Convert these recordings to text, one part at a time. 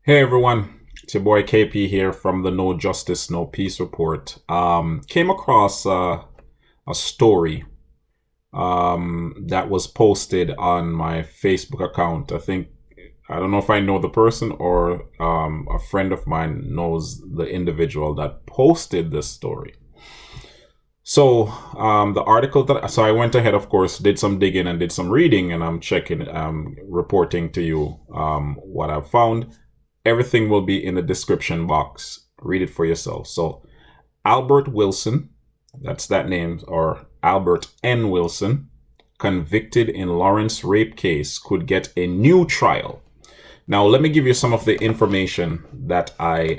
Hey everyone, it's your boy KP here from the No Justice, No Peace report. Came across a story that was posted on my Facebook account. I don't know if I know the person or a friend of mine knows the individual that posted this story. So the article so I went ahead, of course, did some digging and did some reading, and I'm checking, reporting to you what I've found. Everything will be in the description box. Read it for yourself. So, Albert Wilson, that's that name, or Albert N. Wilson, convicted in Lawrence rape case, could get a new trial. Now, let me give you some of the information that I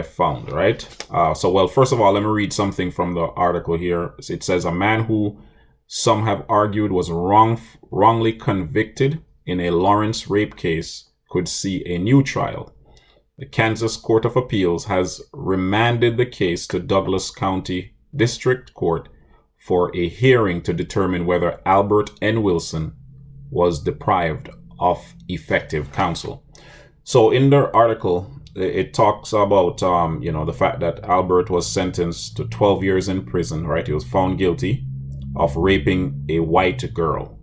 found. Right. Well, first of all, let me read something from the article here. It says a man who some have argued was wrongly convicted in a Lawrence rape case could see a new trial. The Kansas Court of Appeals has remanded the case to Douglas County District Court for a hearing to determine whether Albert N. Wilson was deprived of effective counsel. So in the article, it talks about, the fact that Albert was sentenced to 12 years in prison, right? He was found guilty of raping a white girl.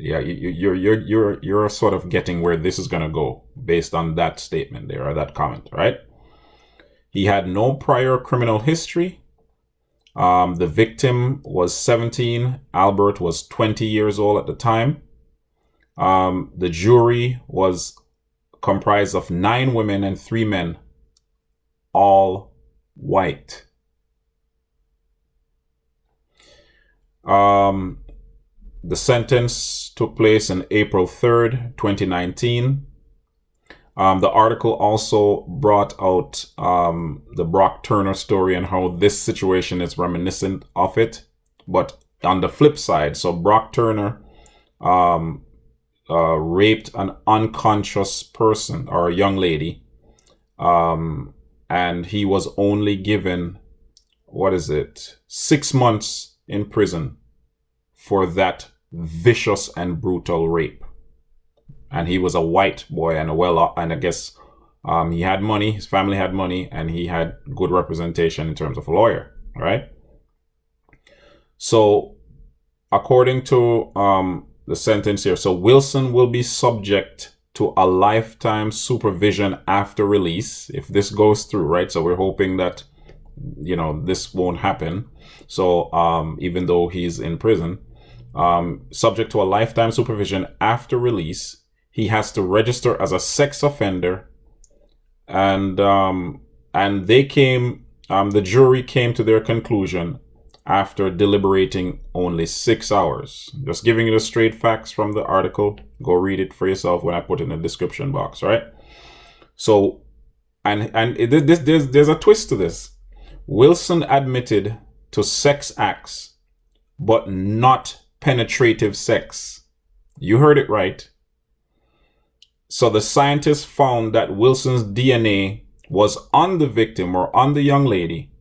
Yeah, you're sort of getting where this is gonna go based on that statement there, or that comment, right? He had no prior criminal history. The victim was 17. Albert was 20 years old at the time. The jury was comprised of 9 women and 3 men, all white. The sentence took place on April 3rd, 2019. The article also brought out the Brock Turner story and how this situation is reminiscent of it. But on the flip side, so Brock Turner raped an unconscious person, or a young lady, and he was only given, 6 months in prison for that vicious and brutal rape. And he was a white boy and and I guess he had money, his family had money, and he had good representation in terms of a lawyer, right? So according to the sentence here, so Wilson will be subject to a lifetime supervision after release if this goes through, right? So we're hoping that this won't happen. So even though he's in prison, subject to a lifetime supervision after release, he has to register as a sex offender, and the jury came to their conclusion after deliberating only 6 hours. Just giving you the straight facts from the article. Go read it for yourself when I put it in the description box, right? So, there's a twist to this. Wilson admitted to sex acts, but not penetrative sex. You heard it right. So the scientists found that Wilson's DNA was on the victim, or on the young lady,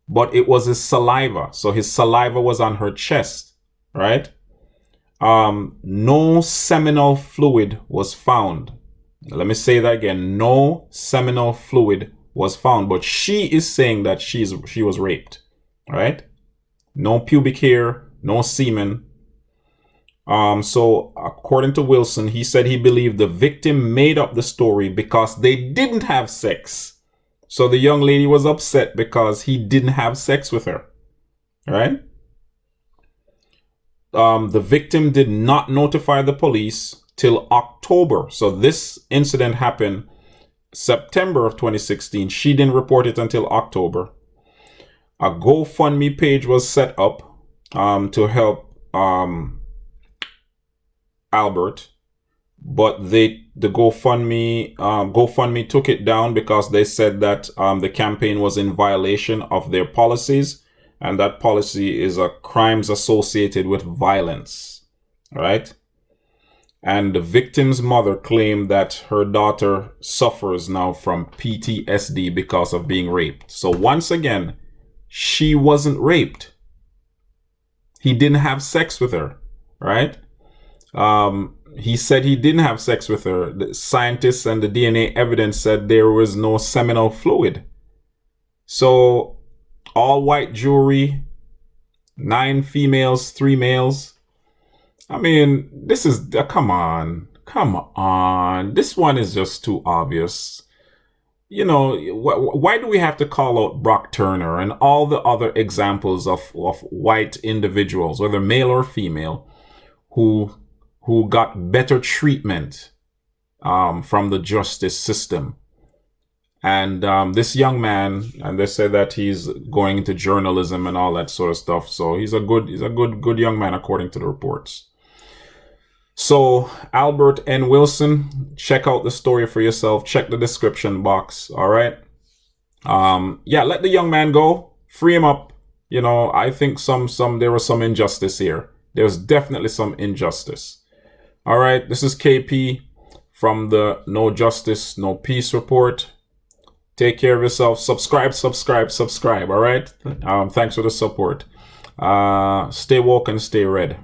but it was his saliva. So his saliva was on her chest, right? No seminal fluid was found. Let me say that again. No seminal fluid was found, but she is saying that she was raped, right? No pubic hair, no semen. So according to Wilson, he said he believed the victim made up the story because they didn't have sex. So the young lady was upset because he didn't have sex with her, right? The victim did not notify the police till October. So this incident happened September of 2016. She didn't report it until October. A GoFundMe page was set up to help Albert, but the GoFundMe took it down because they said that the campaign was in violation of their policies, and that policy is crimes associated with violence, right? And the victim's mother claimed that her daughter suffers now from PTSD because of being raped. So once again, she wasn't raped. He didn't have sex with her, right? he said he didn't have sex with her. The scientists and the DNA evidence said there was no seminal fluid. So, all white jury, 9 females, 3 males. I mean, this is, come on. Come on. This one is just too obvious. You know, why do we have to call out Brock Turner and all the other examples of white individuals, whether male or female, who got better treatment from the justice system? And this young man, and they say that he's going into journalism and all that sort of stuff. So he's a good young man according to the reports. So Albert N. Wilson, check out the story for yourself. Check the description box. All right. Yeah, let the young man go. Free him up. You know, I think there was some injustice here. There's definitely some injustice. All right. This is KP from the No Justice, No Peace report. Take care of yourself. Subscribe. All right. Thanks for the support. Stay woke and stay red.